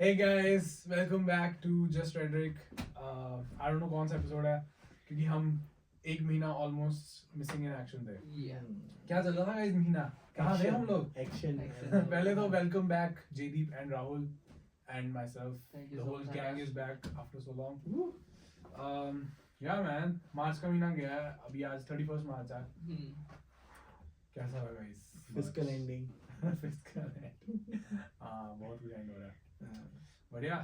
Hey guys, welcome back to Just Rhetoric. I don't know कौन सा episode है क्योंकि हम एक महीना ऑलमोस्ट मिसिंग इन एक्शन थे. क्या चल रहा था इस महीना? कहाँ थे हम लोग? Action. पहले तो welcome back Jaideep and Rahul and myself. Thank you The so whole much, gang Akash. is back after so long. Yeah man, मार्च का महीना गया है. अभी आज 31st मार्च है. कैसा लगा इस Fiscal ending. Fiscal ending? हाँ, बहुत कुछ एंड हो रहा है. But yeah,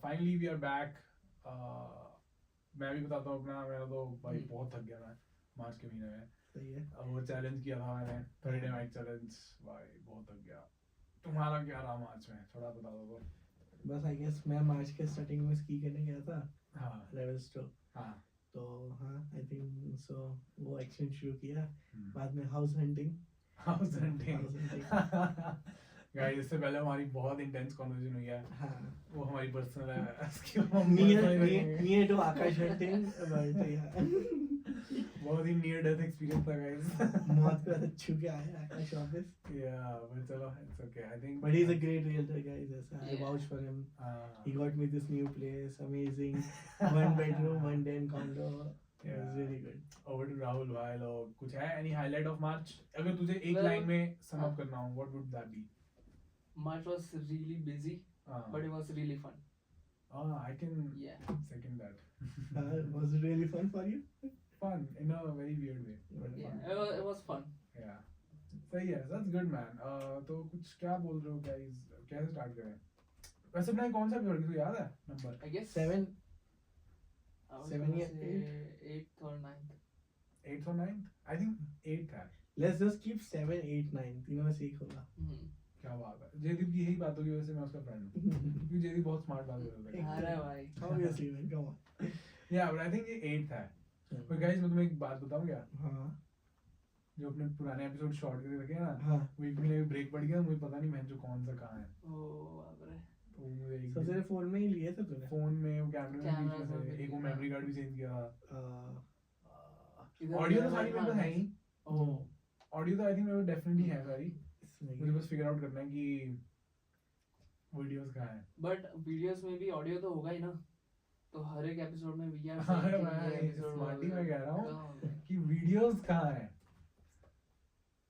finally we are back. मैं भी बताता हूँ अपना. मेरा तो भाई बहुत थक गया मैं मार्च के महीने में. सही है. वो चैलेंज किया था मैंने 30 डे माइक चैलेंज. भाई बहुत थक गया. तुम्हारा क्या रहा मार्च में? थोड़ा बता दो तो. बस आई गेस मैं मार्च के स्टार्टिंग में स्की करने गया था. हाँ लेवल स्टोर. हाँ. तो हाँ आई थिंक सो वो एक्शन शुरू किया. हम्म. बाद में house hunting. House hunting. House hunting. Guys इससे पहले हमारी बहुत इंटेंस कन्वर्सेशन हुई है. हाँ. वो हमारी पर्सनल है. इसकी हम Near to Akash hunting. But yeah. बहुत ही नियर डेथ एक्सपीरियंस था गाइस. मौत का साथ छू के आया आकाश ऑफिस. Yeah, but चलो it's okay. I think. But he's a great realtor, guys. I Yeah. vouch for him. He Uh, got me this new place. Amazing. 1 bedroom, 1 den condo. It was Yeah. really good. over to Rahul भाई लोग. कुछ है any highlight of March? अगर तुझे एक Well, line में sum up हाँ. करना हो, what would that be? March was really busy, but it was really fun. I can Yeah. second that. Was it really fun for you? Fun in a very weird way, but Yeah, fun. it was fun. Yeah. सही है. That's good man. तो कुछ क्या बोल रहे हो guys? कैसे start करें? वैसे अपना कौन सा एपिसोड तुझे याद है number? I guess 7. I was 7 gonna या say 8th or 9th. 8th or 9th? I think 8th है. Let's just keep 7, 8, 9. तीनों में से एक होगा. क्या बात है. जयदीप की यही बात होगी वैसे मैं उसका फ्रेंड हूँ. क्योंकि जयदीप बहुत स्मार्ट बात करता है. अरे भाई. Obviously, man. Come on. Yeah, but I think ये 8th है. But guys मैं तुम्हें एक बात बताऊँ क्या? हाँ. जो अपने पुराने एपिसोड शॉर्ट करके रखे हैं ना, हाँ. वो एक महीने ब्रेक पड़ गया. मुझे पता नहीं मैं जो कौन सा कहाँ है. Oh, बाप रे. तो मुझे एक सबसे फोन में ही लिए थे तूने. फोन में वो कैमरे में कैमरा बीच में सब से एक वो हाँ. मेमोरी कार्ड भी चेंज किया था. इधर ऑडियो तो उधर सारी मेरे पास है ही. Oh. ऑडियो तो आई थिंक मेरे पास डेफिनेटली है सारी. इसमें मुझे बस फिगर आउट करना है कि वीडियोस कहाँ हैं. But videos में भी ऑडियो तो होगा ही ना. तो हर एक एपिसोड में भैया अरे भाई, smarty मैं कह रहा हूँ. कि वीडियोस कहाँ हैं.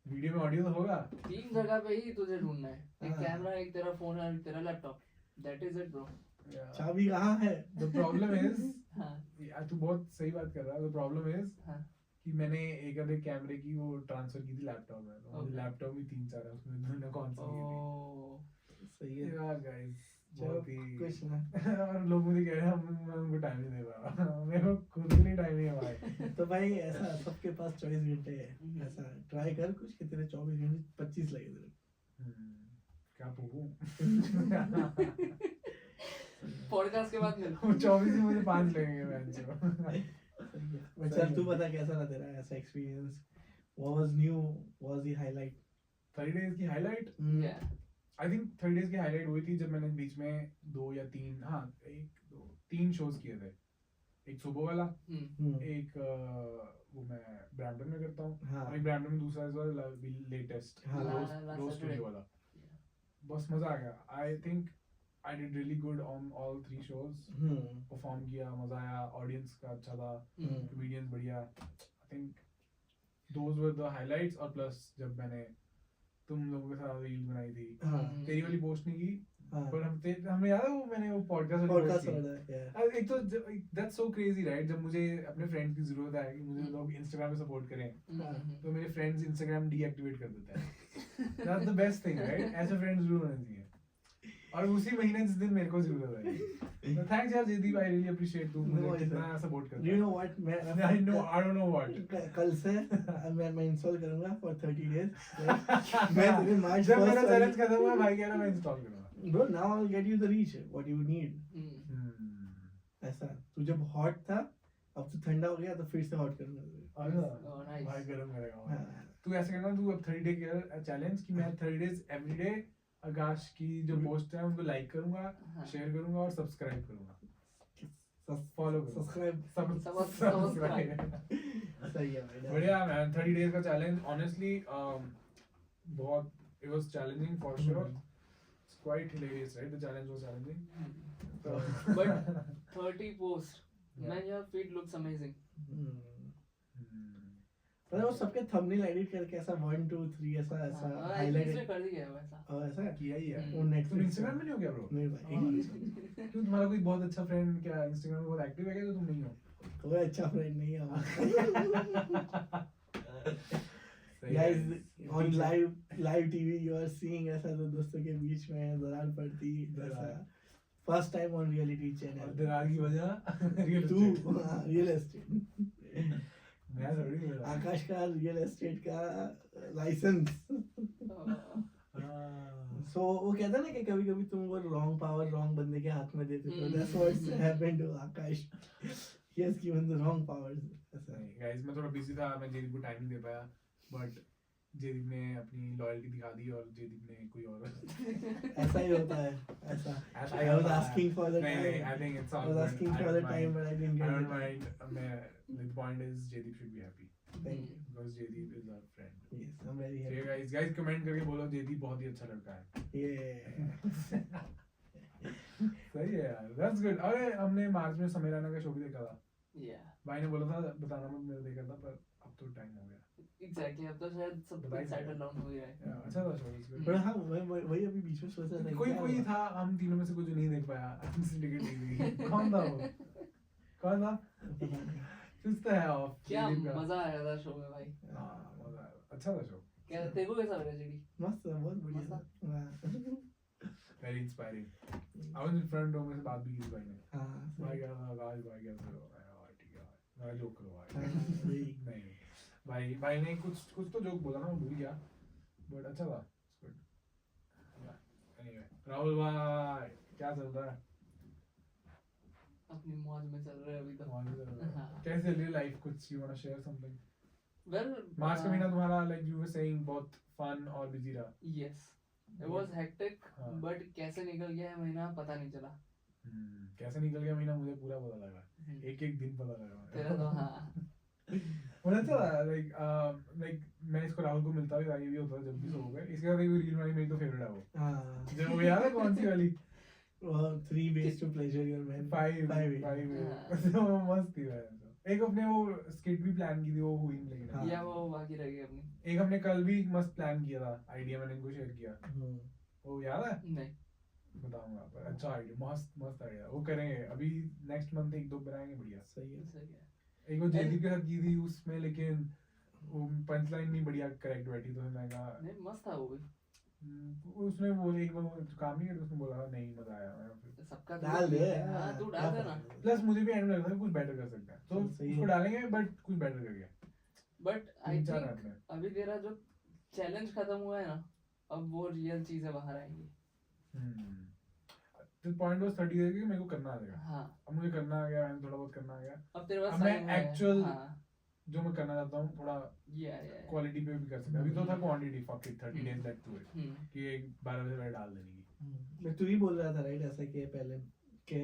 वीडियो में ऑडियो तो होगा. 3 जगह पे ही तुझे ढूंढना है. एक हाँ. कैमरा, एक तेरा फोन और एक तेरा laptop. That is it, bro. चाबी कहाँ है? द प्रॉब्लम इज हाँ. तू बहुत सही बात कर रहा है. द प्रॉब्लम इज हाँ. कि मैंने एक आधे कैमरे की वो ट्रांसफर की थी लैपटॉप में. तो मुझे Okay. लैपटॉप भी 3-4 है उसमें. मैंने कौन सी की थी. Oh. सही है. यार गाइस चलो बहुत ही कुछ ना. और लोग मुझे कह रहे हैं मैं उनको टाइम नहीं दे पा रहा. मेरे को खुद के लिए टाइम नहीं है भाई. तो भाई ऐसा सबके पास 24 घंटे है. ऐसा ट्राई कर कुछ कि तेरे 24 घंटे 25 लगे तेरे. क्या पूछूं. पॉडकास्ट के बाद मिलो. 24 ही मुझे 5 लगेंगे बहन चो. सही है. चल तू बता कैसा रहा तेरा ऐसा experience. What was new? What was the highlight? 30 days की highlight. Yeah. I think 30 days की हाईलाइट हुई थी जब मैंने बीच में 2 या 3 हाँ 1 2 3 शोज किए थे. एक सुबह वाला, एक वो मैं ब्रैम्पटन में करता हूँ. हाँ. एक ब्रैम्पटन में दूसरा इस बार लेटेस्ट हाँ. रोज स्टूडियो वाला. बस मजा आ गया. I think I did really good on all 3 shows. Perform किया, मजा आया. ऑडियंस का अच्छा था. कॉमेडियंस बढ़िया. I think those were the highlights. और प्लस जब मैंने तुम लोगों के साथ रील बनाई थी. हाँ. तेरी वाली पोस्ट नहीं की हाँ. पर हमें याद है वो मैंने वो पॉडकास्ट पॉडकास्ट वाला है. एक तो दैट्स सो क्रेजी राइट. जब मुझे अपने फ्रेंड्स की जरूरत है कि मुझे लोग इंस्टाग्राम पे सपोर्ट करें तो मेरे फ्रेंड्स इंस्टाग्राम डीएक्टिवेट कर देते हैं. That's the best thing right. ऐसे फ्रेंड्स जरूर होने चाहिए. और उसी महीने जिस दिन मेरे को जरूरत है. थैंक्स यार जयदीप. I really appreciate. तू मुझे कितना सपोर्ट करता Do you है. know what? I don't know what. कल से मैं इंस्टॉल करूंगा फॉर 30 डेज. मैं तेरे मार्च जब मेरा फर्स्ट चैलेंज खत्म हुआ भाई कह रहा मैं इंस्टॉल करूंगा. Bro now I will get you the reach what you need. ऐसा तू जब हॉट था अब तो ठंडा हो गया तो फिर से हॉट करूंगा. Oh, nice. भाई गरम करेगा. हाँ. तू ऐसे करना. तू अब 30 डे के चैलेंज कि मैं 30 डेज एवरीडे आकाश की जो पोस्ट है उनको लाइक करूंगा, हाँ. शेयर करूंगा और सब्सक्राइब करूंगा. फॉलो करो. सब्सक्राइब. सब्सक्राइब. सही है भाई. बढ़िया मैन. 30 डेज का चैलेंज ऑनेस्टली बहुत it was challenging for sure. quite hilarious, right? The challenge was challenging. So, But 30 posts. Man, your feed looks amazing. मतलब वो सबके थंबनेल एडिट करके ऐसा 1 2 3 ऐसा ऐसा इसमें हाईलाइट कर दिया है वैसा. ऐसा किया ही है। वो तुम नेटफ्लिक्स इंस्टाग्राम में नहीं हो क्या ब्रो? नहीं भाई क्यों तुम्हारा कोई बहुत अच्छा फ्रेंड क्या इंस्टाग्राम में बहुत एक्टिव है क्या जो तुम नहीं हो? कोई अच्छा फ्रेंड नहीं है हमारा guys on live TV you are seeing ऐसा तो दोस्तों के बीच में दरार पड़ती ऐसा फर्स्ट टाइम ऑन रियलिटी और चैनल दरार की वजह तू रियल एस्टेट मैं थोड़ी बोल रहा आकाश का रियल एस्टेट का लाइसेंस सो वो कहता ना कि कभी कभी तुम वो रॉन्ग पावर रॉन्ग बंदे के हाथ में देते हो that's what's happened to Akash he has given the wrong powers ऐसा नहीं गाइस मैं थोड़ा बिजी था मैं जेदीप को टाइम नहीं दे पाया बट जेदीप ने अपनी लॉयल्टी दिखा दी और जेदीप ने कोई और ऐसा ही होता है ऐसा ऐसा I was asking for the नहीं, time I think it's I all was good. asking I for don't the time mind. but I didn't I get don't it mind. The point is Jaydeep should be happy thank you because Jaydeep is our friend. yes I'm very So happy yeah, guys comment करके बोलो Jaydeep बहुत ही अच्छा लड़का है. yeah सही है यार. That's good. अरे हमने मार्च में समय राणा का शो भी देखा था. Yeah. भाई ने बोला था बताना मत मैंने देखा था पर अब तो टाइम हो गया. Exactly. अब तो शायद सब बताइए कुछ सेटल डाउन हो गया है. Yeah, अच्छा था शो. It's good. पर हाँ वही अभी बीच में सोच रहा था कोई क्या कोई हुआ? था हम तीनों में से कुछ नहीं देख पाया. सिंडिकेट नहीं देखी. कौन था वो? कौन था? पता नहीं। Just the hair off. क्या Jaydeep का. मजा आया था शो में भाई. हाँ मजा आया. अच्छा था शो. क्या तेरे को कैसा लगा जेडी? मस्त है बहुत बढ़िया था हाँ Very inspiring. I was in front row में से बात भी की थी भाई ने. हाँ भाई क्या था आकाश भाई क्या था यार ठीक है भाई मैं जोक करो भाई हाँ, वही। नहीं भाई ने कुछ तो जोक बोला ना मैं भूल गया बट अच्छा था एनीवे राहुल भाई क्या चल रहा है अपनी मौज में चल रहे हैं अभी तो. हाँ. कैसे चल रही है लाइफ कुछ you want to share something Well, मार्च का महीना तुम्हारा लाइक यू वर सेइंग बहुत फन और बिजी रहा yes. It was hectic, हाँ. but कैसे निकल गया है महीना पता नहीं चला. कैसे निकल गया महीना मुझे पूरा पता लगा एक दिन पता लगा तेरा तो हाँ. मुझे अच्छा लगा लाइक मैं इसको राहुल को मिलता भी था ये भी होता था जब भी सो हो गए इसके बाद एक रील बनाई मेरी तो फेवरेट है वो हाँ जो वो याद है कौन सी वाली 3 ways to pleasure your man 5 हाँ। तो वो मस्त थी यार एक अपने वो स्किट भी प्लान की थी वो हुई नहीं लेकिन हाँ। या वो बाकी रह गई अपनी. एक हमने कल भी मस्त प्लान किया था आइडिया मैंने इनको शेयर किया वो याद है नहीं. बताऊंगा पर अच्छा आइडिया मस्त आइडिया वो करेंगे अभी नेक्स्ट मंथ एक दो बनाएंगे बढ़िया सही है सही है. एक वो जेदी के साथ की थी उसमें लेकिन वो पंच लाइन नहीं बढ़िया करेक्ट बैठी तो मैं कहा नहीं मस्त था वो भी. उसने वो एक बार काम नहीं किया तो उसने बोला नहीं मजा आया मैं फिर सबका डाल दे हाँ तू डाल दे ना. प्लस मुझे भी एंड में लग रहा है कुछ बेटर कर सकते हैं तो सही है। उसको डालेंगे बट कुछ बेटर करके बट आई 3-4 थिंक रात में अभी तेरा जो चैलेंज खत्म हुआ है ना अब वो रियल चीजें बाहर आएंगी. तो पॉइंट वाज 30 डेज कि मेरे को करना आ जाएगा हाँ. अब मुझे करना आ गया मैंने थोड़ा बहुत करना आ गया अब तेरे पास अब मैं time है. actual हाँ. जो मैं करना चाहता हूँ थोड़ा या क्वालिटी पे भी कर सकता अभी तो था quantity fuck it 30 days left to it hmm. कि एक 12 बजे पहले डाल देने की मैं तू ही बोल रहा था राइट ऐसा कि पहले कि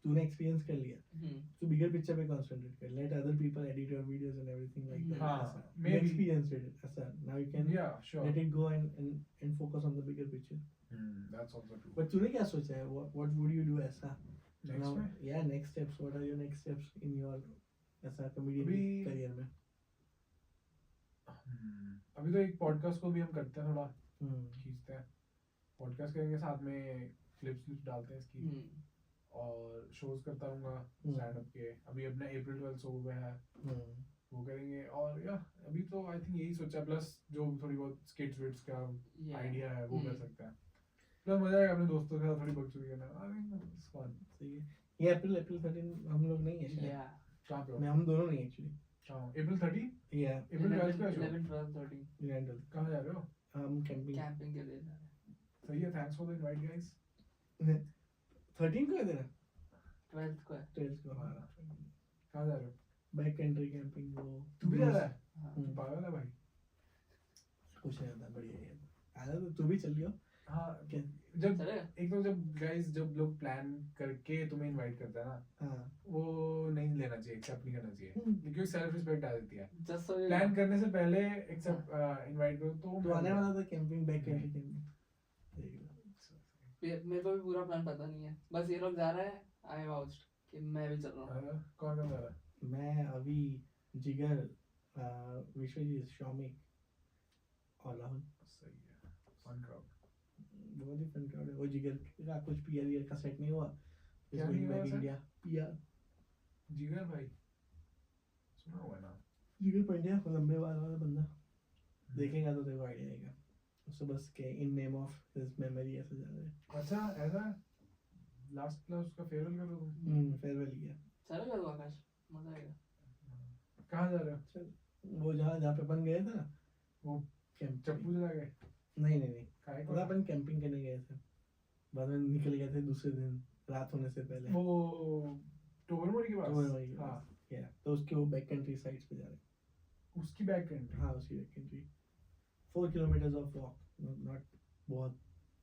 तूने एक्सपीरियंस कर लिया तो बिगर पिक्चर पे कंसंट्रेट कर let other people edit your videos and everything like that हाँ, मे maybe. एक्सपीरियंस इट ऐसा नाउ यू कैन या sure let it go and focus on the bigger picture that's also true but तूने क्या सोचा है what would you do ऐसा next now में yeah next steps what are your next steps in your ऐसा comedian अभी- career में अभी तो एक पॉडकास्ट को भी हम करते हैं थोड़ा हम्म खींचते हैं पॉडकास्ट करेंगे साथ में क्लिप्स डालते हैं इसकी और शोज करता रहूंगा स्टैंड अप के अभी अपना अप्रैल 12 शो हुआ है वो करेंगे और या अभी तो आई थिंक यही सोचा प्लस जो थोड़ी बहुत स्किट्स विट्स का आइडिया है वो कर सकते हैं प्लस मजा आएगा अपने दोस्तों के साथ थोड़ी बकचोदी करना आई मीन इट्स फन सही है ये अप्रैल 13 हम लोग नहीं है शायद या कहां पे हो मैं हम दोनों नहीं एक्चुअली कहां अप्रैल 30 या अप्रैल 12 का शो 11 12 13 रैंडल कहां जा रहे हो हम कैंपिंग कैंपिंग के लिए जा रहे हैं. सही है thanks for the invite guys 13 को है तेरा 12th को है. 12 को हमारा। कहां जा रहे हो बैक कंट्री कैंपिंग वो तू भी जा रहा है हाँ. तू पागल है भाई कुछ नहीं होता बढ़िया है आजा तो तू भी चल लियो हाँ क्या जब चलेगा. एक तो जब लोग प्लान करके तुम्हें इनवाइट करता है ना हाँ वो नहीं लेना चाहिए एक्सेप्ट नहीं करना चाहिए क्योंकि सेल्फ रिस्पेक्ट आ जाती है Just so you plan know. करने से पहले एक्सेप्ट इनवाइट करो तो तो आने वाला था कैंपिंग बैक कंट्री कैंपिंग मेरे को भी पूरा प्लान पता नहीं है, बस ये लोग जा रहे हैं, आई वाउच्ड कि मैं भी चल रहा हूँ। कौन कौन जा रहा है? मैं अभी, जिगर, विश्वजीत, शौमिक और राहुल। सही है, फन क्राउड। बहुत ही फन क्राउड है। वो जिगर का कुछ पीआर वीआर का सेट नहीं हुआ, क्या नहीं हुआ सर? India PR. जिगर भाई सुना हुआ ना? जिगर पंड्या, लंबे बाल वाला बंदा, देखेगा तो तेरे को आइडिया आएगा। उससे बस के in name of his memory ऐसे जा रहे हैं। अच्छा ऐसा लास्ट क्लास का फेयरवेल कर रहा हूँ। फेयरवेल किया। चलेगा तो आकाश, मजा आएगा। कहाँ जा रहे हो? चल वो जहाँ पे अपन गए थे ना, वो कैंप। चप्पू चला गए? नहीं काहे तो अपन कैंपिंग करने गए थे, बाद में निकल गए थे दूसरे दिन रात होने से पहले। वो टोबरमोरी के पास? टोबरमोरी के हाँ पास। या तो उसके वो बैक कंट्री साइड्स पे जा रहे हैं। उसकी बैक कंट्री? हाँ उसकी back country, 4 kilometres of walk, not बहुत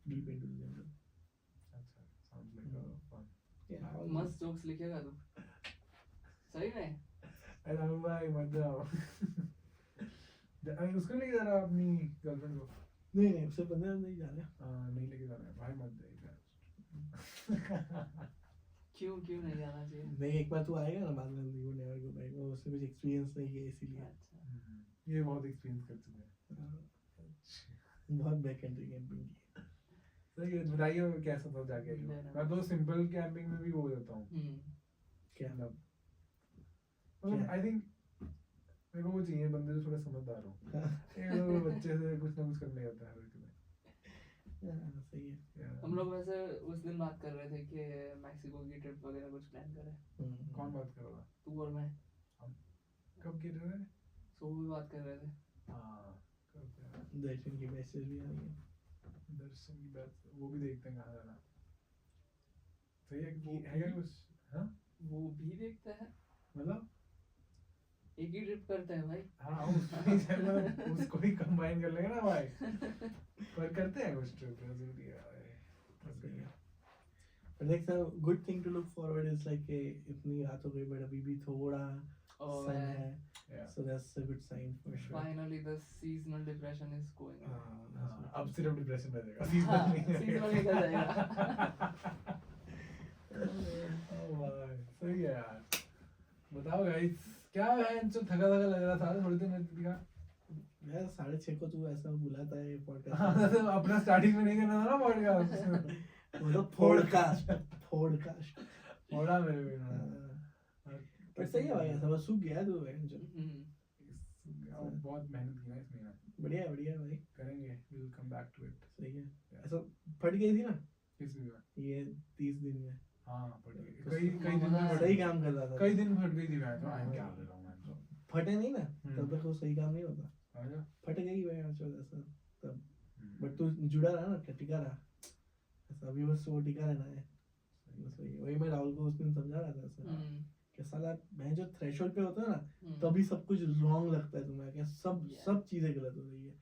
डीप इनटू द जंगल। अच्छा साउंड्स लाइक फन। मस्त जोक्स लिखेगा तू सही में। अरे भाई मत जाओ। अरे उसको नहीं जा रहा अपनी गर्लफ्रेंड को? नहीं उससे 15 नहीं जा रहे। नहीं लेके जाना है भाई, मत जाइए। क्यों नहीं जाना चाहिए? नहीं एक बार तू आएगा ना बाद में, यू नेवर गो बैक। वो उसने कुछ एक्सपीरियंस नहीं किया इसीलिए। अच्छा ये बहुत एक्सपीरियंस कर चुके हैं। बहुत बैक कंट्री कैंपिंग की। सही है, बताइए कैसा था जाके? मैं तो सिंपल कैंपिंग में भी हो जाता हूँ। क्या मतलब आई थिंक मेरे को वो चाहिए बंदे जो थोड़ा समझदार हो। एक तो बच्चे से कुछ ना कुछ करने होता है हर किसी में। सही है। हम लोग वैसे उस दिन बात कर रहे थे कि मैक्सिको की ट्रिप वगैरह कुछ प्लान करें। कौन बात कर रहा था? तू और मैं। कब कर रहे थे? सो भी बात कर रहे थे। हाँ करते हैं। दर्शन की मैसेज भी आ रही है। दर्शन की बात वो भी देखते हैं कहाँ जाना। सही है कि है क्या कुछ? हाँ वो भी देखते हैं, मतलब एक ही ट्रिप करते हैं भाई। हाँ उसको ही कंबाइन कर लेंगे ना भाई। पर करते हैं कुछ ट्रिप जरूरी है। But like the good thing to look forward is like इतनी रात हो गई but अभी भी थोड़ा sun है, so that's a good sign for sure. Finally the seasonal depression is going away. अब सिर्फ डिप्रेशन रहेगा, हाँ, सीजन seasonal निकल जाएगा। सही है यार। बताओ गाइस क्या है जो थका लग रहा था थोड़ी देर दिखा यार 6:30 को तू ऐसा बुलाता है पॉडकास्ट। हाँ तो अपना स्टार्टिंग में नहीं करना था ना पॉडकास्ट। वो तो पॉडकास्ट थोड़ा मेरे भी पर सही है भाई, ऐसा बस सूख गया तू है जो। बहुत मेहनत की ना इस महीने। बढ़िया भाई करेंगे, we will come back to it। सही है। ऐसा फट गई थी ना किस में? ये 30 दिन में। हाँ फट गई कई दिन में, सही काम कर रहा था। कई दिन फट गई थी। मैं तो क्या कर रहा हूँ मैं तो। फटे नहीं ना तब तक वो सही काम नहीं होता। फट गई भाई ऐसा तब, बट तू जुड़ा रहा ना, टिका रहा ऐसा। अभी बस वो टिका रहना है बस। वही मैं राहुल को उस दिन समझा रहा था ऐसा कि साला मैं जो थ्रेशोल्ड पे होता है ना तभी सब कुछ रॉन्ग लगता है तुम्हें, क्या सब चीजें गलत हो रही है।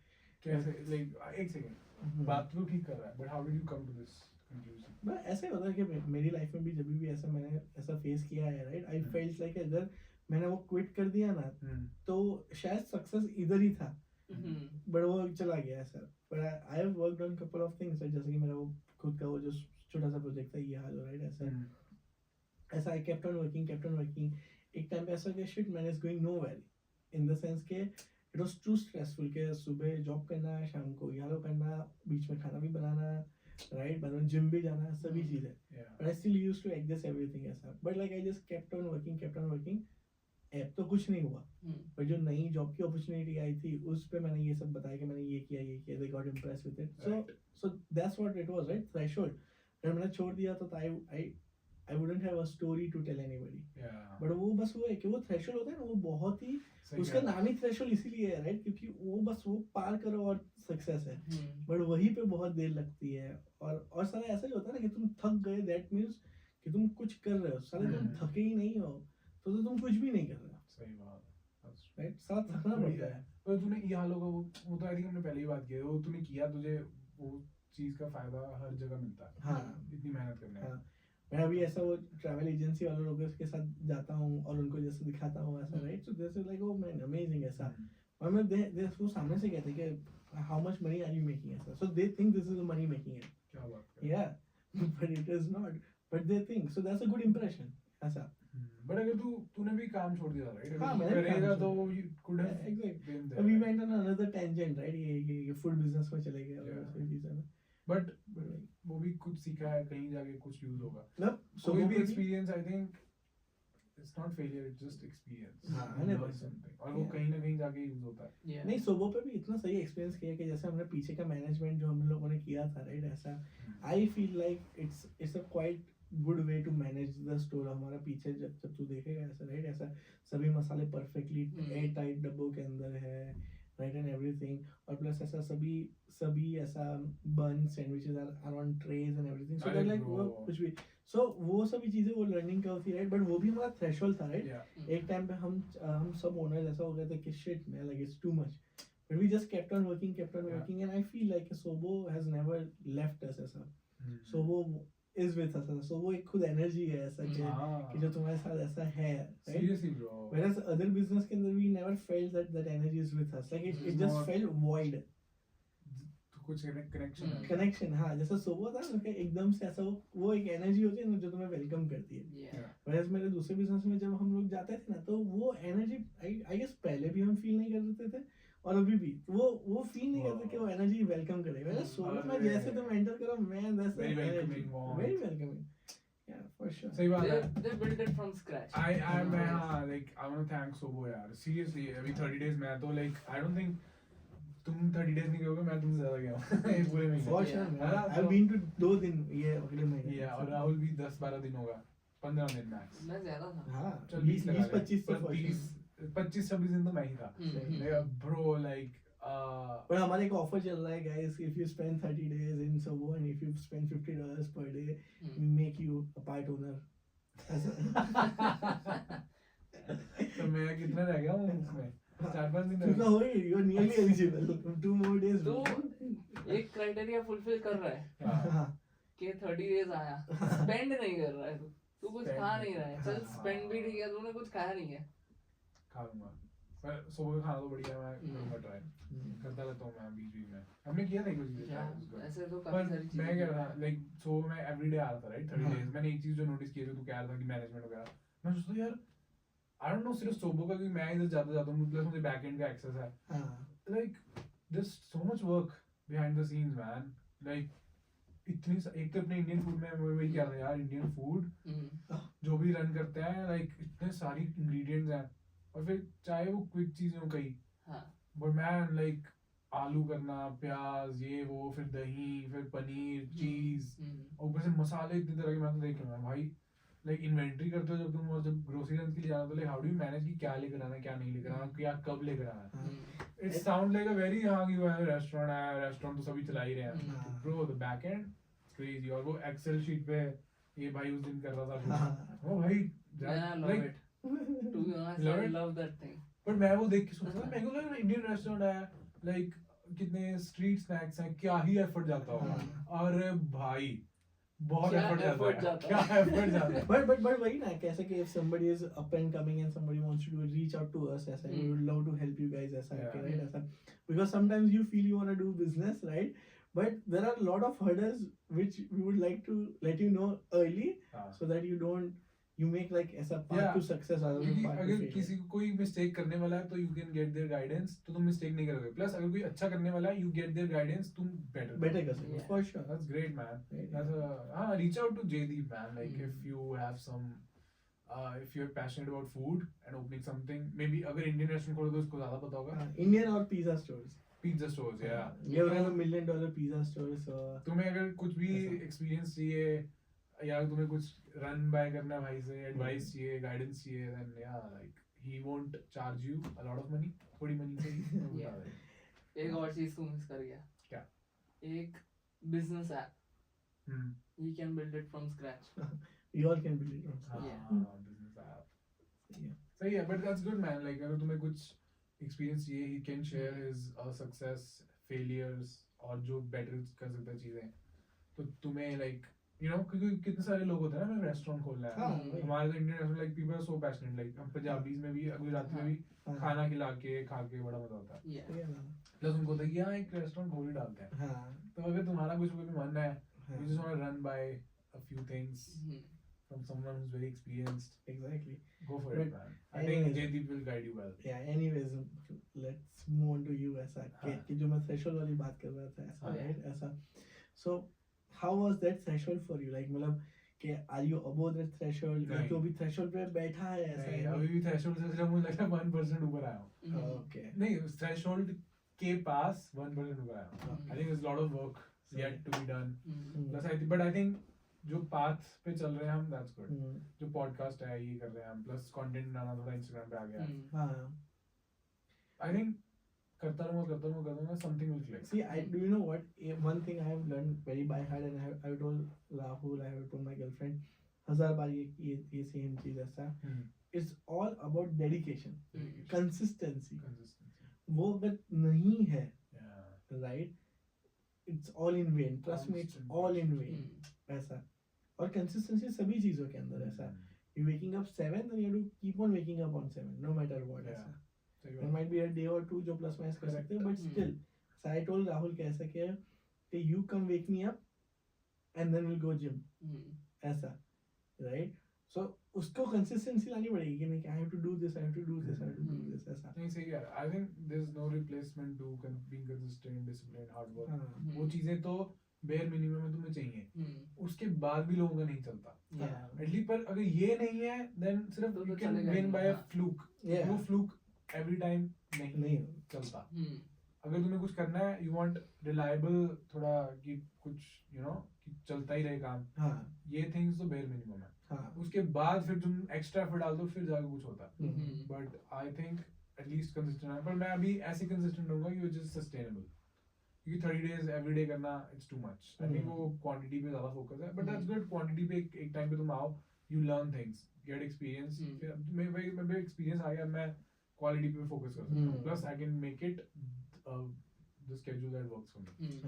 कैसे लाइक एक सेकंड बात तो ठीक कर रहा है but how did you come to this conclusion? बस ऐसे होता है कि मेरी लाइफ में भी जब भी ऐसा मैंने ऐसा फेस किया है राइट, आई फेल्ट लाइक अगर मैंने वो क्विट कर दिया ना तो शायद सक्सेस इधर ही था बट वो चला गया ऐसा। But I have worked on couple of things, जैसे कि मेरा वो खुद का वो जो छोटा सा प्रोजेक्ट था ये हाल हो राइट ऐसा आई केप्ट ऑन वर्किंग। एक टाइम पे ऐसा कि shit man is going nowhere in the sense के इट वाज टू स्ट्रेसफुल के सुबह जॉब करना, शाम को यारो करना, बीच में खाना भी बनाना राइट, बाद में जिम भी जाना, सभी चीजें। But I still used to adjust everything ऐसा। But like I just kept on working. App तो कुछ नहीं हुआ पर जो नई जॉब की अपॉर्चुनिटी आई थी उस पे मैंने ये सब बताया कि मैंने ये किया, they got impress with it. So that's what it was right, threshold. जब मैंने छोड़ दिया तो I wouldn't have a story to tell anybody. But वो बस वो है कि वो थ्रेशोल्ड होता है ना, वो बहुत ही उसका नाम ही थ्रेशोल्ड इसीलिए है राइट, क्योंकि वो बस वो पार करो और सक्सेस है। बट वहीं पे बहुत देर लगती है और सारा ऐसा ही होता है ना कि तुम थक गए दैट मींस कि तुम कुछ कर रहे हो, सारे तुम थके ही नहीं हो तो तुम कुछ भी नहीं कर रहे हो। सही बात राइट, साथ थकना पड़ता है। पर तूने ये हालों का वो तो आई थिंक हमने पहले ही बात की है, वो तूने किया, तुझे वो चीज का फायदा हर जगह मिलता है। हाँ इतनी मेहनत करने में। मैं अभी ऐसा वो ट्रैवल एजेंसी वाले लोगों के साथ जाता हूँ और उनको जैसे दिखाता हूँ ऐसा right, so this is like oh man amazing ऐसा। और मैं दे वो सामने से कहते कि how much money are you making ऐसा, so they think this is the money making है। क्या बात कर या but it is not. But they think so. That's a good impression. ऐसा. But अगर तूने भी काम छोड़ दिया राइट हाँ, अगर मैंने भी काम करेगा तो छोड़ you could have Exactly. been We there went on another tangent, right? ये food business में चले गए और Yeah. ऐसी चीजें ना. but But वो भी कुछ सीखा है कहीं जाके कुछ यूज होगा मतलब कोई भी भी experience I think it's not failure it's just experience हाँ, You learn 100%. something और वो Yeah. कहीं ना कहीं जाके यूज होता है Yeah. नहीं सोबो पे भी इतना सही एक्सपीरियंस किया कि जैसे हमने पीछे का मैनेजमेंट जो हम लोगों ने किया था राइट ऐसा I feel like it's a quite good way to manage the store हमारा पीछे जब जब तू देखेगा ऐसा राइट ऐसा सभी मसाले परफेक्टली एयर टाइट डब्बों के अंदर है राइट एंड एवरीथिंग और प्लस ऐसा सभी ऐसा bun sandwiches are on trays and everything so अरे लाइक bro. वो कुछ भी सो वो सभी चीजें वो लर्निंग कर्व थी राइट बट वो भी हमारा थ्रेशोल्ड था राइट Yeah. एक टाइम पे हम सब ओनर्स ऐसा हो गया था कि shit man like it's too much but we just kept on working Yeah. and I feel like Sobo has never left us ऐसा Sobo is with us ऐसा Sobo एक खुद एनर्जी है ऐसा कि जो तुम्हारे साथ ऐसा है right seriously bro whereas other business के अंदर we never felt that energy is with us like it It's just not- felt void कुछ कनेक्शन है connection हाँ जैसा Sobo था ना कि एकदम से ऐसा वो एक एनर्जी होती है ना जो तुम्हें वेलकम करती है Yeah. वैसे मेरे दूसरे बिजनेस में जब हम लोग जाते थे ना तो वो एनर्जी आई गेस पहले भी हम फील नहीं कर रहे थे और अभी भी वो फील नहीं करते कि वो एनर्जी वेलकम करेगा वैसे सोलो में अरे। जैसे तुम एंटर करो man that's Very welcoming, warm. Very welcoming या फॉर श्योर सही बात है They built it from scratch. मैं हाँ like I want to thank Sobo यार seriously अभी 30 days मैं तो like I don't think तुम 30 days नहीं गए मैं तुमसे ज्यादा गया हूँ एक पूरे महीने फॉर Yeah. श्योर हाँ, आई हैव तो- बीन टू 2 दिन ये अगले महीने Yeah, और राहुल भी 10-12 दिन होगा 15 दिन मैक्स मैं ज्यादा था. हां चल 20 लगा 25 तो for sure. 25-26 दिन तो मैं ही था bro like पर हमारे एक ऑफर चल रहा है guys if you spend 30 days in Sobo and if you spend $50 per day we make you a part owner तो मैं कितना रह गया हूँ उसमें 4-5 दिन तू रह तो गया हो ही you are nearly eligible 2 more days तो एक क्राइटेरिया फुलफिल कर रहा है हाँ, हाँ कि 30 डेज आया स्पेंड नहीं कर रहा है तू कुछ Spend खा नहीं। नहीं रहा है चल हाँ। स्पेंड भी ठीक है तूने कुछ खाया नहीं है. खा लूंगा पर सुबह का खाना तो बढ़िया है, मैं करूंगा ट्राई करता रहता हूँ मैं बीच बीच में हमने किया था कुछ चीजें Yeah, try, ऐसे तो पर काफी सारी मैं क्या चीजें था लाइक सो मैं एवरीडे आ रहा था राइट 30 हाँ। डेज मैंने एक चीज जो नोटिस की थी तू कह रहा था कि मैनेजमेंट वगैरह मैं सोचता यार आई डोंट नो सिर्फ सोबो का कि मैं इधर जाता हूँ प्लस मुझे बैकएंड का एक्सेस है like there's so much work behind the scenes man like एक तो अपने इंडियन फूड में मैं वही कह रहा था यार इंडियन फूड जो भी रन करते हैं लाइक इतने सारी इंग्रेडिएंट्स हैं और फिर चाहे वो क्विक चीजें हो कहीं हाँ बट मैन लाइक आलू करना प्याज ये वो फिर दही फिर पनीर चीज और ऊपर से मसाले इतने तरह के मैं तो देख रहा हूँ भाई लाइक इन्वेंट्री करते हो जब तुम और जब ग्रोसरी रन के लिए जाना तो like how do you manage कि क्या लेकर आना है क्या नहीं लेकर आना क्या कब लेकर आना है it sound like a very हाँ कि वो रेस्टोरेंट तो सभी चला ही रहे हैं bro the back and crazy और वो एक्सेल शीट पे ये भाई उस दिन कर रहा था वो भाई Man, I love it. To be honest, Love I it? love that thing. पर मैं वो देख के सोचता था मेरे को लगा इंडियन रेस्टोरेंट है लाइक कितने स्ट्रीट स्नैक्स हैं क्या ही एफर्ट जाता होगा अरे भाई बहुत क्या एफर्ट effort जाता है जाता क्या एफर्ट जाता है but वही ना कैसे कि if somebody is up and coming and somebody wants to reach out to us ऐसा we would love to help you guys ऐसा Yeah. right ऐसा because sometimes you feel you want to do business right but there are a lot of hurdles which we would like to let you know early हाँ। so that you make like ऐसा path Yeah. to success rather than क्योंकि path to अगर failure. किसी को कोई mistake करने वाला है तो you can get their guidance तो तुम मिस्टेक नहीं करोगे प्लस अगर कोई अच्छा करने वाला है यू गेट देयर गाइडेंस तुम better कर सकते हो Yeah. for sure That's great, man. Right. Reach out to Jaydeep, man. Like Mm. if you have some, if you're passionate about food and opening something, maybe अगर Indian restaurant खोलो तो उसको ज़्यादा पता होगा. Indian or pizza stores Pizza stores, yeah. we have run $1 million pizza stores so तुम्हें अगर कुछ भी ऐसा. experience चाहिए या तुम्हें कुछ run by करना है भाई से advice चाहिए, guidance चाहिए, then yeah, like he won't charge you a lot of money, थोड़ी money से ही वो बता देगा. एक और चीज तू मिस कर गया. क्या? एक business app. Hmm. You can build it from scratch. we all can build it हाँ, Yeah. business app. yeah. सही है but that's good man like अगर तुम्हें कुछ experience चाहिए he can share his success failures और जो better कर सकता है चीजें तो तुम्हें like you know क्योंकि कितने सारे लोग होते हैं ना हमें रेस्टोरेंट खोलना है हाँ, हमारे तो Indian restaurant like people are so passionate like हम पंजाबीज में भी गुजराती में भी हाँ. खाना खिला के खा के बड़ा मजा आता है Yeah. Yeah. प्लस उनको होता है कि हाँ एक रेस्टोरेंट खोल ही डालते हैं हाँ तो अगर तुम्हारा कुछ भी मन है You just want to run by a few things from someone who's very experienced. Exactly. Go for But it, man. I think anyways- Jaydeep will guide you well. Yeah, anyways, let's move on to you ऐसा कि जो मैं threshold वाली बात कर रहा था ऐसा, right? ऐसा. So how was that threshold for you? Like मतलब कि are you above that threshold? या तो अभी threshold पे बैठा है ऐसा? नहीं, अभी भी threshold से सिर्फ मुझे लगता है 1% ऊपर आया हूँ. Okay. नहीं, threshold के पास 1% ऊपर आया हूँ. I think there's a lot of work yet to be done. Plus but I think जो path पे चल रहे हैं हम, that's good. जो podcast है ये कर रहे हैं हम, plus content बनाना थोड़ा Instagram पे आ गया. हाँ. I think करता रहूँगा, something will click. See, do you know what? One thing I have learned very by heart, and I have told Rahul, I have told my girlfriend, 1000 बार ये same चीज ऐसा. It's all about dedication, consistency. वो अगर नहीं है, right? It's all in vain. Trust me, it's all in vain. ऐसा. और consistency सभी चीजों के अंदर ऐसा. You waking up 7, then you have to keep on waking up on 7, no matter what. ऐसा. There might be a day or two जो plus minus कर सकते हैं, but still. So I told Rahul कैसा कि you come wake me up, and then we'll go gym. ऐसा, right? So उसको consistency लानी पड़ेगी कि नहीं, I have to do this, I have to do this, I have to do this ऐसा. नहीं सही है. I think there's no replacement to being consistent, disciplined, hard work. वो चीजें तो bare minimum में तुम्हें चाहिए. उसके बाद भी लोगों का नहीं चलता. At least पर अगर ये नहीं है, then सिर्फ you can win by a fluke. वो fluke every time नहीं चलता. अगर तुम्हें कुछ करना है, you want reliable थोड़ा कि कुछ you know कि चलता ही रहे काम. ये things तो bare minimum है. उसके बाद फिर तुम एक्स्ट्रा एफर्ट डाल दो, फिर जाके कुछ होता है. But I think at least consistent है. पर मैं अभी ऐसे कंसिस्टेंट रहूंगा कि विच इज सस्टेनेबल. क्योंकि 30 डेज एवरी डे करना it's too much. I think वो क्वांटिटी पे ज्यादा फोकस है. But that's good. क्वांटिटी पे एक टाइम पे तुम आओ, you learn things, get experience. मैं एक्सपीरियंस आ गया, मैं क्वालिटी पे फोकस कर सकता हूँ. Plus I can make it the schedule that works for me.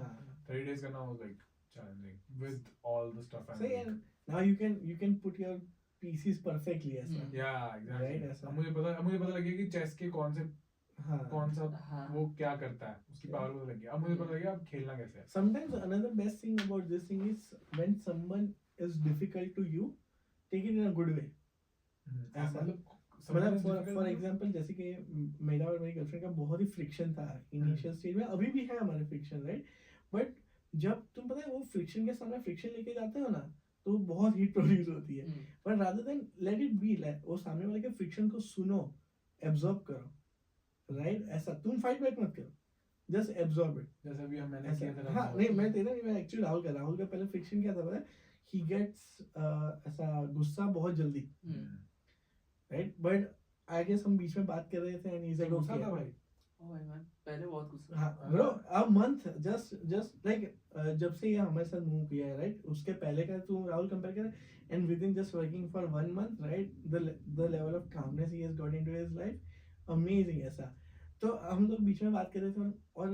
30 days करना was like challenging with all the stuff I'm doing. Now you can put your pieces perfectly ऐसा. Yeah, exactly. Right, ऐसा. अब मुझे पता लग गया कि chess के कौन सा वो क्या करता है, उसकी पावर पता लग गया. अब मुझे पता लग गया अब खेलना कैसे है. Sometimes another best thing about this thing is when someone is difficult to you, take it in a good way. ऐसा मतलब for example जैसे कि मेरा और मेरी गर्लफ्रेंड का बहुत ही फ्रिक्शन था इनिशियल स्टेज में. अभी भी है हमारे फ्रिक्शन, राइट? बट जब तुम पता है वो फ्रिक्शन के सामने फ्रिक्शन लेके जाते हो ना, तो बहुत हीट प्रोड्यूस होती है. But rather than let it be, वो सामने वाले के फ्रिक्शन को सुनो, एब्जॉर्ब करो, राइट? ऐसा तुम फाइट बैक मत करो, जस्ट एब्जॉर्ब इट. जैसे अभी मैंने किया था. हाँ नहीं, मैं एक्चुअली राहुल का पहले फ्रिक्शन क्या था पता है? ही गेट्स ऐसा गुस्सा बहुत जल्दी, राइट? बट आई गेस हम बीच में बात कर रहे थे एंड ही सेड ओके भाई. पहले बहुत गुस्सा. हाँ bro, a month just like जब से ये हमारे साथ मूव किया है, राइट? उसके पहले का तू राहुल कंपेयर कर, and with in just working for 1 month, right? The level of calmness he has got into his life, amazing ऐसा. तो हम लोग बीच में बात कर रहे थे और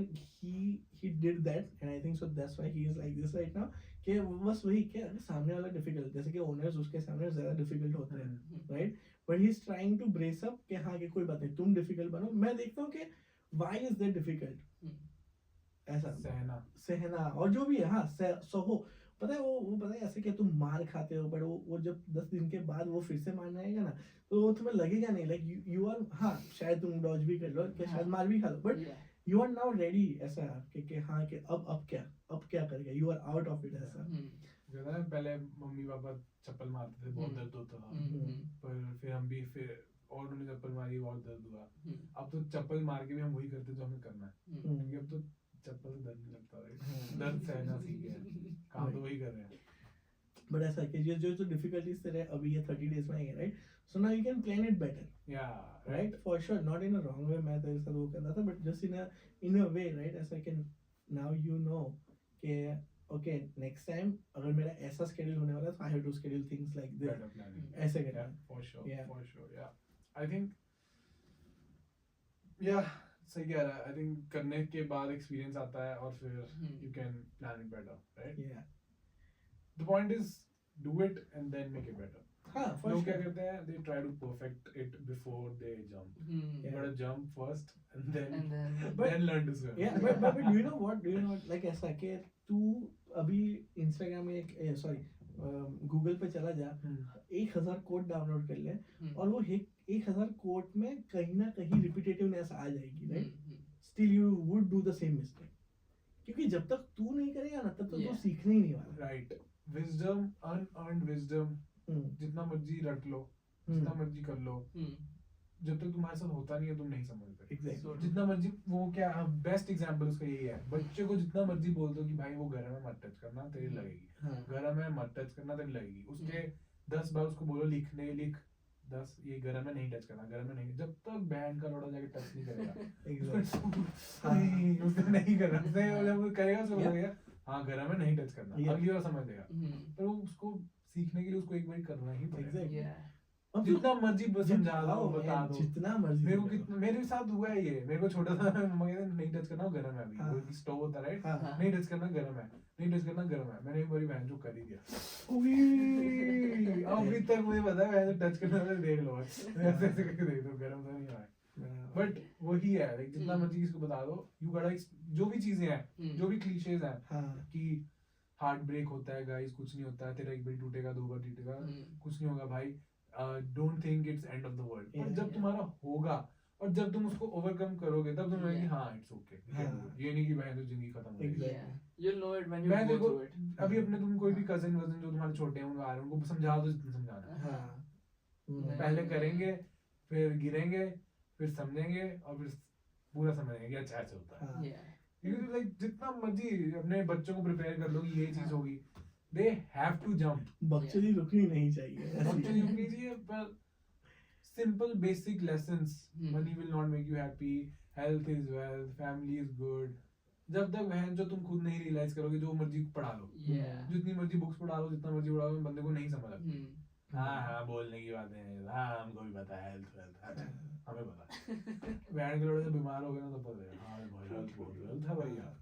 he did that, and I think so that's why he is like this right now. कि बस वही क्या सामने वाला डिफिकल्ट, जैसे कि ओनर्स उसके सामने ज्यादा डिफिकल्ट होते हैं, right? But he is trying to brace up कि हाँ कि कोई बात नहीं, तुम डिफिकल्ट बनो. मैं देखता हूँ कि why is that difficult? ऐसा सहना और जो भी है, हाँ सहो. पता है वो पता है ऐसे कि तुम मार खाते हो, बट वो जब 10 दिन के बाद वो फिर से मारने आएगा ना, तो वो तुम्हें लगेगा नहीं लाइक यू आर, हाँ शायद तुम डॉज भी कर लो, शायद मार भी खा लो, but you are now ready ऐसा कि हाँ कि अब क्या करेगा, you are out of it ऐसा. पहले मम्मी पापा चप्पल मारते थे, बहुत दर्द होता था, पर फिर हम भी और उन्होंने चप्पल मारी, बहुत दर्द हुआ. अब तो चप्पल मार के भी हम वही करते जो हमें करना है, क्योंकि अब तो चप्पल से दर्द नहीं लगता है. दर्द सहना सीख गए, काम तो वही कर रहे हैं. बट ऐसा कि जो डिफिकल्टीज तेरे अभी ये 30 डेज में आएंगे, right? So now you can plan it better. Yeah right, for sure, not in a wrong way. मैं तेरे साथ वो कर रहा था, but just in a way, right? ऐसा कि नाउ यू नो कि ओके नेक्स्ट टाइम अगर मेरा ऐसा शेड्यूल होने वाला है, तो I have to schedule things like this, ऐसे करना. फॉर श्योर या आई थिंक या सही कह रहा है. आई थिंक करने के बाद एक्सपीरियंस आता है और फिर you can plan it better, right? Yeah the point is do it and then make it better. हाँ, लोग क्या करते हैं, they try to perfect it before they jump. You gotta jump first and then learn to swim. Yeah, but do you know what? Like ऐसा कि तू अभी Instagram में एक सॉरी गूगल पे चला जा, 1000 कोट डाउनलोड कर ले और वो 1000 कोट में कहीं ना कहीं रिपीटेटिवनेस आ जाएगी, right? Still you would do the same mistake, क्योंकि जब तक तू नहीं करेगा ना तब तक तू सीखने ही नहीं वाला, राइट? विजडम, अनअर्न्ड विजडम जितना मर्जी रट लो, जितना मर्जी कर लो, जब तक तुम्हारे साथ होता नहीं है तुम नहीं समझते। Exactly. जितना मर्जी वो क्या बेस्ट एग्जांपल उसका यही है, बच्चे को जितना मर्जी बोल दो कि भाई वो गरम है मत टच करना तेरी लगेगी, गरम है मत टच करना तेरी लगेगी, उसके 10 बार उसको बोलो लिख 10 ये गरम है नहीं टच करना, गरम है नहीं, जब तक बैंड का लोड़ा जाके टच नहीं करेगा उसको नहीं करना, जब वो करेगा उसको लगेगा हाँ गरम है नहीं टच करना, अगली बार समझ लेगा। तो उसको सीखने के लिए उसको एक बार करना ही पड़ेगा, जितना मर्जी समझा दो बता दो, जितना मर्जी। मेरे को कितना मेरे साथ हुआ है ये, मेरे को छोटा सा मम्मा कहते नहीं टच करना गरम है, अभी वो स्टोव होता है राइट, नहीं टच करना गरम है, नहीं टच करना गरम है, मैंने एक बार बहन जो कर ही दिया, अभी तक मुझे पता है वैसे टच करना है देख लो ऐसे ऐसे करके देख दो गरम तो नहीं हुआ है, बट वही है लाइक जितना मर्जी किसको बता दो, यू गॉट जो भी चीजें हैं जो भी क्लीशेज हैं कि हार्ट ब्रेक होता है गाइस, कुछ नहीं होता है, तेरा एक बार टूटेगा 2 बार टूटेगा कुछ नहीं होगा भाई, don't think it's end of the world, पर जब तुम्हारा होगा और जब तुम उसको ओवरकम करोगे तब तुम कहोगे हाँ इट्स ओके, ये नहीं कि भाई तो जिंदगी खत्म हो गई, you'll know it when you मैं go देखो through it। अभी अपने तुम कोई भी कजिन वजन जो तुम्हारे छोटे हैं उनको आ रहे हैं उनको समझा दो जितना समझाना है, पहले करेंगे फिर गिरेंगे फिर समझेंगे और फिर पूरा समझेंगे कि अच्छा ऐसे होता है, क्योंकि लाइक जितना मर्जी अपने बच्चों को प्रिपेयर कर लो कि ये चीज होगी, they have to jump, बकचोदी रुकनी नहीं चाहिए, बकचोदी रुकनी चाहिए, पर simple basic lessons, money will not make you happy, health is wealth, family is good, जब तक बहन जो तुम खुद नहीं रियलाइज करोगे जो मर्जी पढ़ा लो, जितनी मर्जी बुक्स पढ़ा लो जितना मर्जी पढ़ा लो बंदे को नहीं समझ आता, हाँ बोलने की बातें हैं, हाँ हमको भी पता है हेल्थ वेल्थ हमें पता बहन के लोड़े से बीमार हो गए ना तो पता है हाँ भाई हेल्थ बहुत वेल्थ है भाई यार,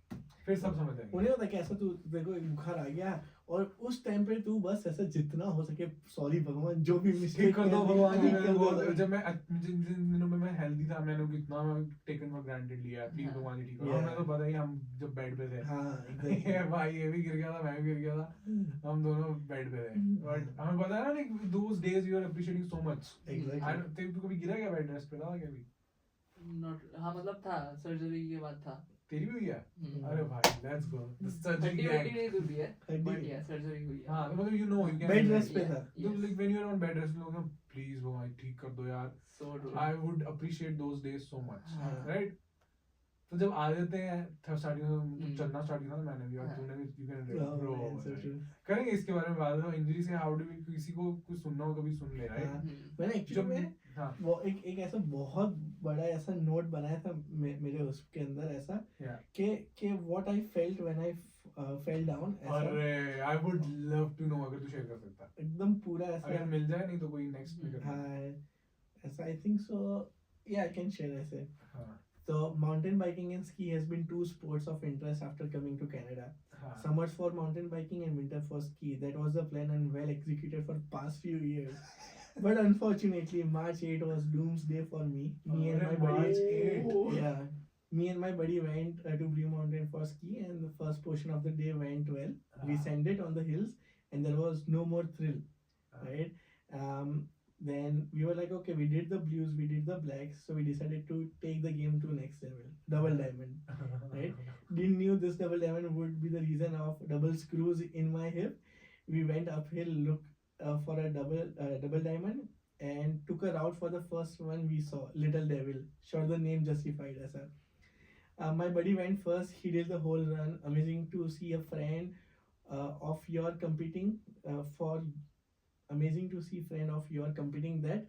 फिर सब समझ जाएंगे। उन्हें पता कैसा तू देखो एक बुखार आ गया और उस टाइम पे तू बस ऐसा जितना हो सके सॉरी भगवान जो भी मिस्टेक कर दो भगवान, जब मैं जिन दिनों में मैं हेल्दी था मैंने कितना टेकन फॉर ग्रांटेड लिया, प्लीज भगवान जी ठीक करो, मैं तो पता ही हम जब बेड पे थे भाई ये भी गिर गया था मैं भी गिर गया था, हम दोनों बेड पे थे, बट हमें पता है ना like those days you are appreciating so much, exactly तू कभी गिरा क्या बेड रेस्ट पे था क्या भी? नॉट हाँ मतलब था सर्जरी के बाद था, तेरी भी हुई है? अरे भाई लेट्स गो द सर्जरी नहीं हुई है बट या सर्जरी हुई है, हां मतलब you know you can bed rest पे था तो like when you are on bed rest लोग प्लीज वो भाई ठीक कर दो यार, so true, I would appreciate those days so much right, तो जब आ जाते हैं स्टार्टिंग में चलना स्टार्ट किया था मैंने भी और तूने भी यू कैन ग्रो करेंगे इसके बारे में बाद में इंजरी से हाउ डू वी किसी को कुछ सुनना हो कभी सुन ले राइट। मैंने एक्चुअली में वो एक ऐसा बहुत बड़ा ऐसा नोट बनाया था मेरे उसके अंदर ऐसा कि what I felt when I fell down, अरे I would love to know अगर तू शेयर कर सकता एकदम पूरा ऐसा अगर मिल जाए, नहीं तो कोई नेक्स्ट में कर हां ऐसा आई थिंक सो या आई कैन शेयर ऐसे। So mountain biking and ski has been two sports of interest after coming to Canada. Summers for mountain biking and winter for ski. That was the plan and well executed for past few years. But unfortunately, March 8 was doomsday for me. Me and my buddy went to Blue Mountain for ski, and the first portion of the day went well. We ascended on the hills, and there was no more thrill, right? Then we were like, okay, we did the blues, we did the blacks, so we decided to take the game to next level, double diamond, right? Didn't knew this double diamond would be the reason of double screws in my hip. We went uphill, looked for a double diamond, and took a route for the first one we saw, Little Devil. Sure, the name justified as a. My buddy went first. He did the whole run. Amazing to see a friend of your competing amazing to see friend of your competing that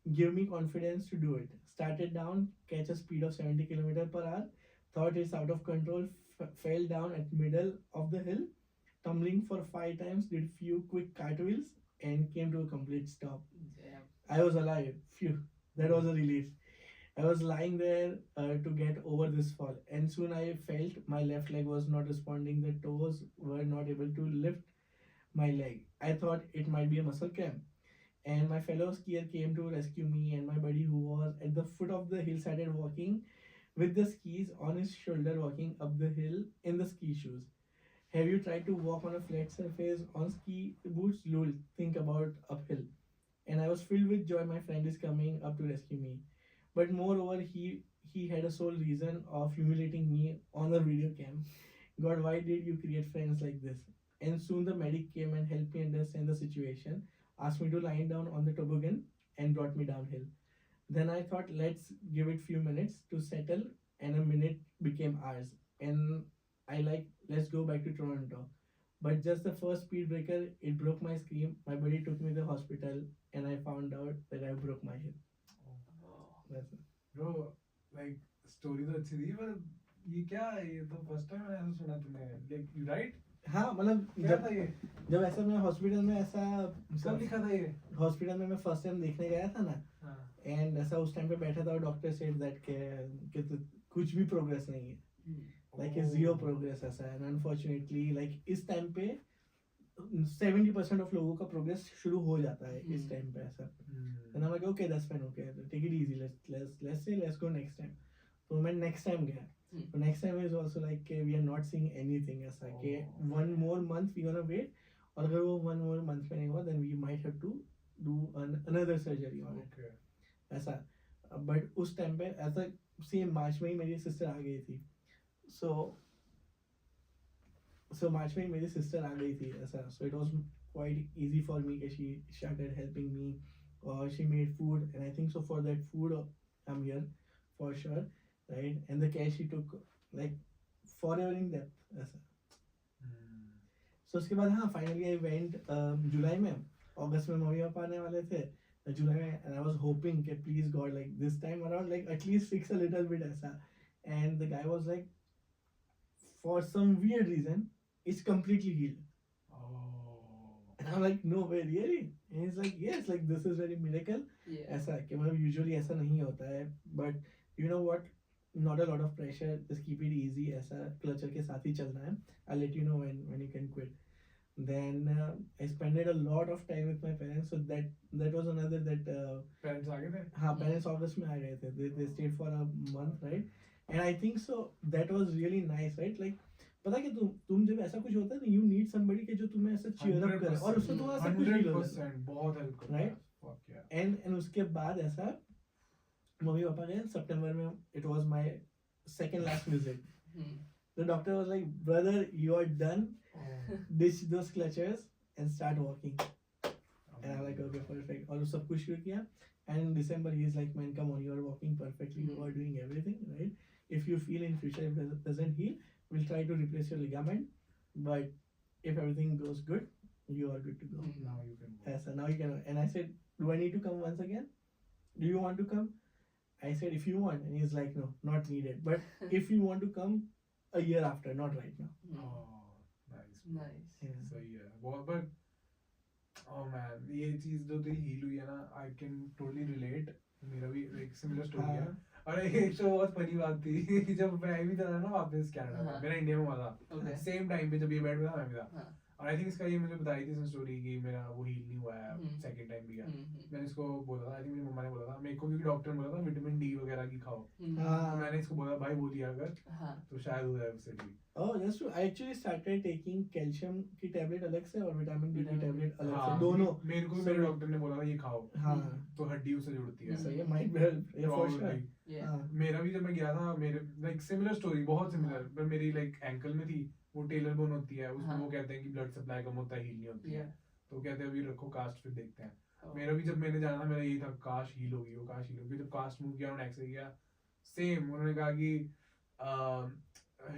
give me confidence to do it. Started down, catch a speed of 70 km/h, thought it's out of control, fell down at middle of the hill, tumbling for 5 times, did few quick cartwheels and came to a complete stop. I was alive. Phew, that was a relief. I was lying there to get over this fall, and soon I felt my left leg was not responding. The toes were not able to lift my leg. I thought it might be a muscle cramp, and my fellow skier came to rescue me, and my buddy who was at the foot of the hill started walking with the skis on his shoulder, walking up the hill in the ski shoes. Have you tried to walk on a flat surface on ski boots? Lol, think about uphill. And I was filled with joy. My friend is coming up to rescue me. But moreover, he had a sole reason of humiliating me on the video cam. God, why did you create friends like this? And soon the medic came and helped me understand the situation, asked me to lie down on the toboggan, and brought me downhill. Then I thought, let's give it few minutes to settle, and a minute became hours. And I like, let's go back to Toronto. But just the first speed breaker, it broke my screen. My buddy took me to the hospital, and I found out that I broke my hip. That's it. Bro, like story तो अच्छी थी पर ये क्या है? ये तो first time मैंने ऐसा सुना तुमने. Like you right? हाँ मतलब क्या था ये? जब ऐसा मैं हॉस्पिटल में ऐसा कब लिखा था ये? हॉस्पिटल में मैं फर्स्ट टाइम देखने गया था ना, हाँ. एंड ऐसा उस टाइम पे बैठा था और डॉक्टर सेड दैट कि कुछ भी प्रोग्रेस नहीं है, लाइक जीरो प्रोग्रेस ऐसा है. एंड अनफॉर्चुनेटली लाइक इस टाइम पे 70% ऑफ लोगों का प्रोग्रेस शुरू हो जाता है इस टाइम पे ऐसा. And I am like okay that's fine, okay take it easy, let's go next time. तो मैं नेक्स्ट टाइम गया. तो next time is also like we are not seeing anything ऐसा कि one more month we gonna wait, और अगर वो one more month में नहीं हुआ then we might have to do another surgery on it ऐसा. बट उस टाइम पे ऐसा सेम मार्च में ही मेरी सिस्टर आ गई थी. सो मार्च में ही मेरी सिस्टर आ गई थी ऐसा. So it was quite easy for me कि शी स्टार्टेड हेल्पिंग मी और she made food, and I think so for that food I am here for sure, right. And the care she took like forever in depth ऐसा. सो उसके बाद हाँ finally I went जुलाई में. अगस्त में mummy papa आने वाले थे जुलाई में, एंड आई वाज होपिंग कि please God like this time around like at least fix a little bit ऐसा. And the guy was like for some weird reason it's completely healed. And I'm like, no way, really? And he's like, yes, like this is very miracle. ऐसा कि मतलब usually ऐसा नहीं होता है. But you know what? Not a lot of pressure. Just keep it easy. ऐसा clutcher के साथ ही चलना है. I'll let you know when you can quit. Then I spent a lot of time with my parents. So that was another that. Parents आ गए थे? हाँ, parents August में आ गए थे. They stayed for a month, right? And I think so that was really nice, right? Like पता है कि तुम जब ऐसा कुछ होता है ना, यू नीड समबडी के जो तुम्हें ऐसा चीयर अप करे और उससे तुम्हारा सब कुछ फील हो जाता है. 100% बहुत हेल्प करता है. राइट. एंड उसके बाद ऐसा मम्मी पापा गए सितंबर में. It was my second last visit. The doctor was like, brother you are done, ditch those crutches and start walking. And I like okay perfect. और सब कुछ शुरू किया. And in December he is like, man come on, you are walking perfectly, you are doing everything right. If you feel in future if it doesn't heal, we'll try to replace your ligament, but if everything goes good, you are good to go. Now you can go. Yes, now you can. And I said, do I need to come once again? Do you want to come? I said, if you want. And he's like, no, not needed. But if you want to come a year after, not right now. Oh, nice. Nice. Yeah. So yeah, but oh man, ये चीज जो तेरी heal हुई है ना, I can totally relate. मेरा भी एक similar story है. और एक तो बहुत फनी बात थी कि जब मैं भी था ना वापस कनाडा में, मेरा इंडिया में हुआ था सेम टाइम पे जब ये बैठ में था मैं भी था. और आई थिंक इसका ये मुझे बताई थी स्टोरी कि मेरा वो हील नहीं हुआ है सेकंड टाइम भी गया. मैंने इसको बोला था, आई थिंक मेरी मम्मा ने बोला था मेरे को, क्योंकि डॉक्टर ने बोला था विटामिन डी वगैरह की खाओ. तो मैंने इसको बोला भाई वो लिया अगर तो शायद हो जाए उससे ठीक. Oh, that's true. I actually started taking calcium की टेबलेट अलग से और विटामिन डी की टेबलेट अलग से, दोनों. मेरे को मेरे डॉक्टर ने बोला था ये खाओ. हाँ, तो हड्डी उससे जुड़ती है. सही है, might be help for sure. मेरा भी जब मैं गया था, मेरे लाइक सिमिलर स्टोरी, बहुत सिमिलर. पर मेरी लाइक एंकल में थी, वो टेलर बोन होती है, उसमें वो कहते हैं कि ब्लड सप्लाई कम होता है, हील नहीं होती है. तो कहते हैं अभी रखो कास्ट फिर देखते हैं. मेरा भी जब मैंने जाना था मेरा यही था, काश हील होगी वो, काश हील होगी. जब कास्ट मूव किया, उन्होंने एक्सरे किया, सेम उन्होंने कहा कि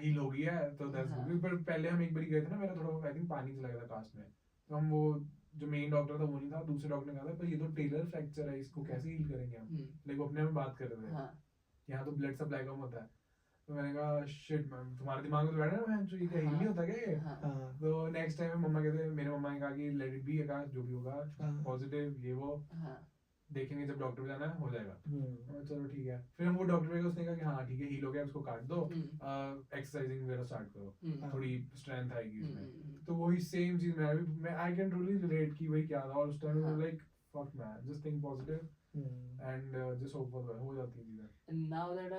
हील हो गई है. तो पर पहले हम एक बार गए थे ना, मेरा थोड़ा आई थिंक पानी चला गया था कास्ट में. तो हम वो जो मेन डॉक्टर था वो नहीं था, दूसरे डॉक्टर ने कहा था पर ये तो टेलर फ्रैक्चर है, इसको कैसे हील करेंगे हम. लाइक वो अपने में बात कर रहे थे, यहाँ तो ब्लड सप्लाई कम होता है. तो मैंने कहा शिट मैम, तुम्हारे दिमाग में तो बैठा है जो ये क्या हील नहीं होता क्या ये. तो नेक्स्ट टाइम मम्मा कहते, मेरे मम्मा ने कहा कि लेट इट बी, आकाश जो भी होगा पॉजिटिव ये वो देखेंगे, जब डॉक्टर पे जाना है हो जाएगा. चलो ठीक है. फिर हम वो डॉक्टर पे उसने कहा कि हाँ ठीक है हील हो गया, उसको काट दो, एक्सरसाइजिंग वगैरह स्टार्ट करो, थोड़ी स्ट्रेंथ आएगी उसमें. तो वही सेम चीज मैं आई कैन टोटली रिलेट की वही क्या था. और उस time like fuck man, just think positive and just hope for हो जाती है चीजें. And now that I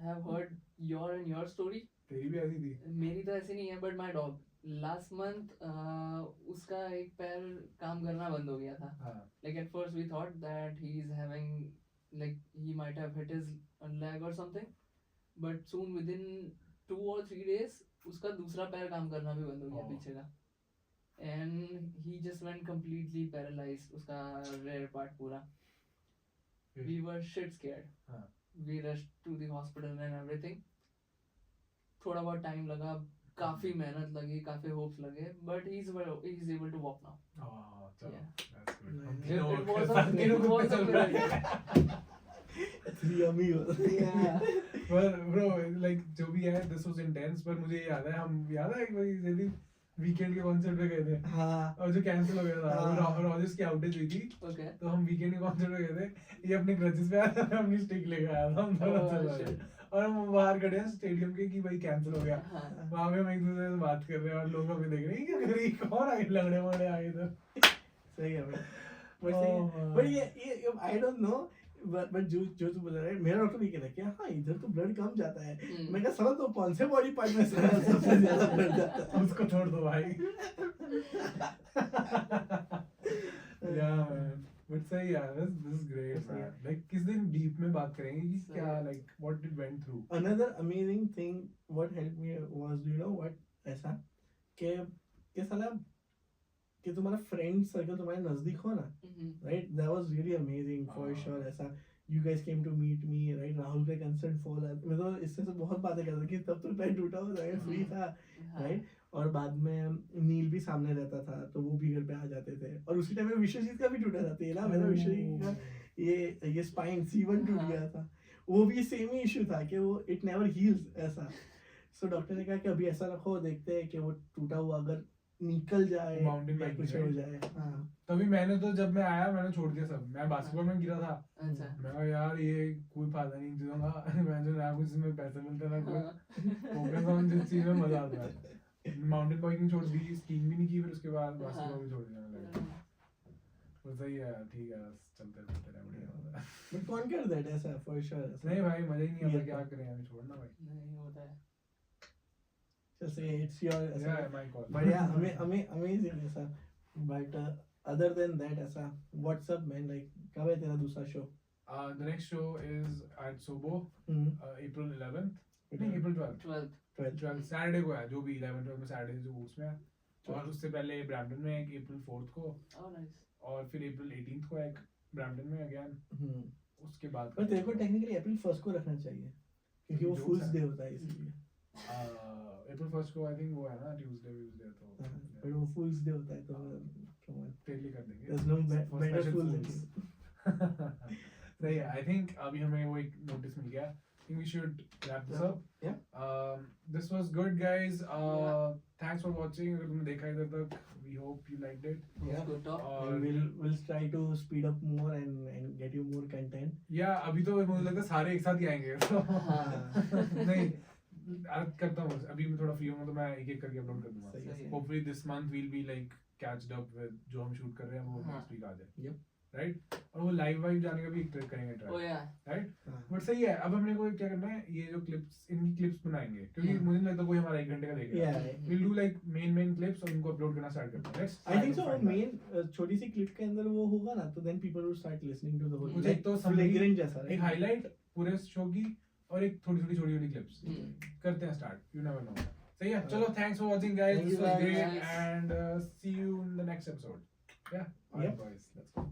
have heard your story, तेरी भी ऐसी थी? मेरी तो ऐसी नहीं है, but my dog, last month उसका एक पैर काम करना बंद हो गया था. हाँ. Like at first we thought that he is having, like he might have hit his leg or something, but soon within 2 or 3 days उसका दूसरा पैर काम करना भी बंद हो गया Oh. पीछे का. And he just went completely paralyzed, उसका rear part पूरा. We were shit scared. हाँ. We rushed to the hospital and everything. थोड़ा बहुत टाइम लगा, काफी मेहनत लगी, काफी होप्स लगे, but he's able to walk now. Oh, चलो. Yeah. That's good. Nice. हम It तीनों was साथ a- तीनों it was कुत्ते a चल रहे हैं. Three amigos. Yeah. Well, bro, like जो भी है, this was intense. पर मुझे याद है, हम याद है एक बार जैसे वीकेंड के कॉन्सर्ट पे गए थे हाँ. और जो कैंसिल हो गया था, हाँ. और रॉजर्स की आउटेज हुई थी. Okay. तो हम वीकेंड के कॉन्सर्ट पे गए थे. ये अपने क्रचेस पे आया था, मैं अपनी स्टिक लेके आया था. हम दोनों Oh, चल रहे shit. थे और हम बाहर खड़े हैं स्टेडियम के कि भाई कैंसिल हो गया. हाँ. वहाँ पे हम एक दूसरे से बात कर रहे हैं और लोग हमें देख रहे हैं कि अरे कौन आए लंगड़े वंगड़े आए इधर. सही है भाई. But सही है. But ये I don't know. But जो तू बोल रहा है, मेरा डॉक्टर भी कहता है कि हाँ इधर तो ब्लड कम जाता है. मैं कहा समझ तो कौन से बॉडी पार्ट में सबसे ज्यादा ब्लड जाता है. उसको छोड़ दो भाई. Yeah man. But सही यार, this is great सही man. है. Like किस दिन डीप में बात करेंगे कि सही क्या है. like what it went through. Another amazing thing what helped me was, you know what, ऐसा कि साला कि तुम्हारा फ्रेंड सर्कल तुम्हारे नजदीक हो ना, Mhm. right? That was really amazing for हाँ. sure. ऐसा you guys came to meet me, right? Rahul का कंसर्ट फॉल है. मैं तो इससे से बहुत बातें कर रहा था कि तब तो टाइम टूटा हुआ था, फ्री था, हाँ. right? और बाद में नील भी सामने रहता था तो वो भी घर पे आ जाते थे. और उसी टाइम में विश्वजीत का भी टूटा था तेरा मेरा विश्वजीत का ये स्पाइन C1 टूट हाँ. गया था. वो भी सेम ही इशू था कि वो इट नेवर हील्स ऐसा. सो डॉक्टर ने कहा कि अभी ऐसा रखो, देखते हैं कि वो टूटा हुआ अगर निकल जाए Mountain या biking, कुछ हो right? जाए. हाँ. तभी मैंने तो जब मैं आया मैंने छोड़ दिया सब. मैं बास्केटबॉल में गिरा था. अच्छा. मैं कहा यार ये कोई फायदा नहीं चीजों का. मैं जो ना कुछ इसमें पैसे मिलते ना कोई. हाँ. फोकस ऑन जिस चीज में मजा आता है. माउंटेन बाइकिंग छोड़ दी, स्कीइंग भी नहीं की, फिर उसके बाद बास्केटबॉल भी छोड़ दिया मैंने. तो सही है, ठीक है, चलते रहते हैं बढ़िया. बट कौन कर देता है ऐसा फॉर श्योर. नहीं भाई मजा ही नहीं आता. ये क्या तो- करें, अभी छोड़ना भाई. नहीं होता है. जैसे इट्स योर ऐसा. Yeah, my call. बढ़िया अमेजिंग ऐसा. बट अदर देन दैट ऐसा व्हाट्स अप मैन, लाइक कब है तेरा दूसरा show? The next show is at Sobo, April 11th. नहीं, April 12th. 12th. 12th Saturday को है, जो भी 11th 12th में Saturday जो उसमें है. और उससे पहले ब्रैम्पटन में एक April 4th को, Oh nice. और फिर April 18th को एक ब्रैम्पटन में अगेन. उसके बाद पर तेरे को टेक्निकली अप्रैल 1st को रखना चाहिए क्योंकि वो जोक्स फूल्स है. डे होता है इसलिए. April 1st को आई थिंक वो है ना ट्यूसडे तो बट वो फूल्स डे होता है तो come on. तेरे लिए कर देंगे. There's no For better special fool than fools. you. सही है. I think अभी हमें वो एक नोटिस मिल गया. I think we should wrap this up. Yeah. This was good guys. Yeah. Thanks for watching. अगर तुमने देखा इधर तक, we hope you liked it. Yeah. Good talk. और And we'll try to speed up more and get you more content. या अभी तो मुझे लगता है सारे एक साथ ही आएंगे. तो हाँ. नहीं करता हूँ. अभी मैं थोड़ा फ्री हूँ तो मैं एक एक करके अपलोड कर दूंगा. सही है. Hopefully this month we'll be like catched up with जो हम शूट कर रहे हैं वो हाँ. next week आ जाए. Yep. Right? और वो लाइव वाइव जाने का भी करेंगे Oh ट्राई. yeah. Right? हाँ. बट सही है. अब हमने को क्या करना है, ये जो क्लिप्स, इनकी क्लिप्स बनाएंगे क्योंकि हाँ. मुझे नहीं लगता कोई हमारा 1 घंटे का देखेगा. Yeah. We'll do like main clips और उनको अपलोड करना स्टार्ट करते हैं. Let's I try think to so. find that. Main छोटी सी क्लिप के अंदर वो होगा ना तो then people will start listening to the whole. मुझे एक तो summary, flagrant जैसा. एक हाईलाइट पूरे शो की और एक थोड़ी छोटी क्लिप्स करते हैं स्टार्ट. You never know. सही है. चलो thanks for watching guys. Thank this you was guys. Great and see you in the next episode. Yeah. All right Yep. boys. Let's go.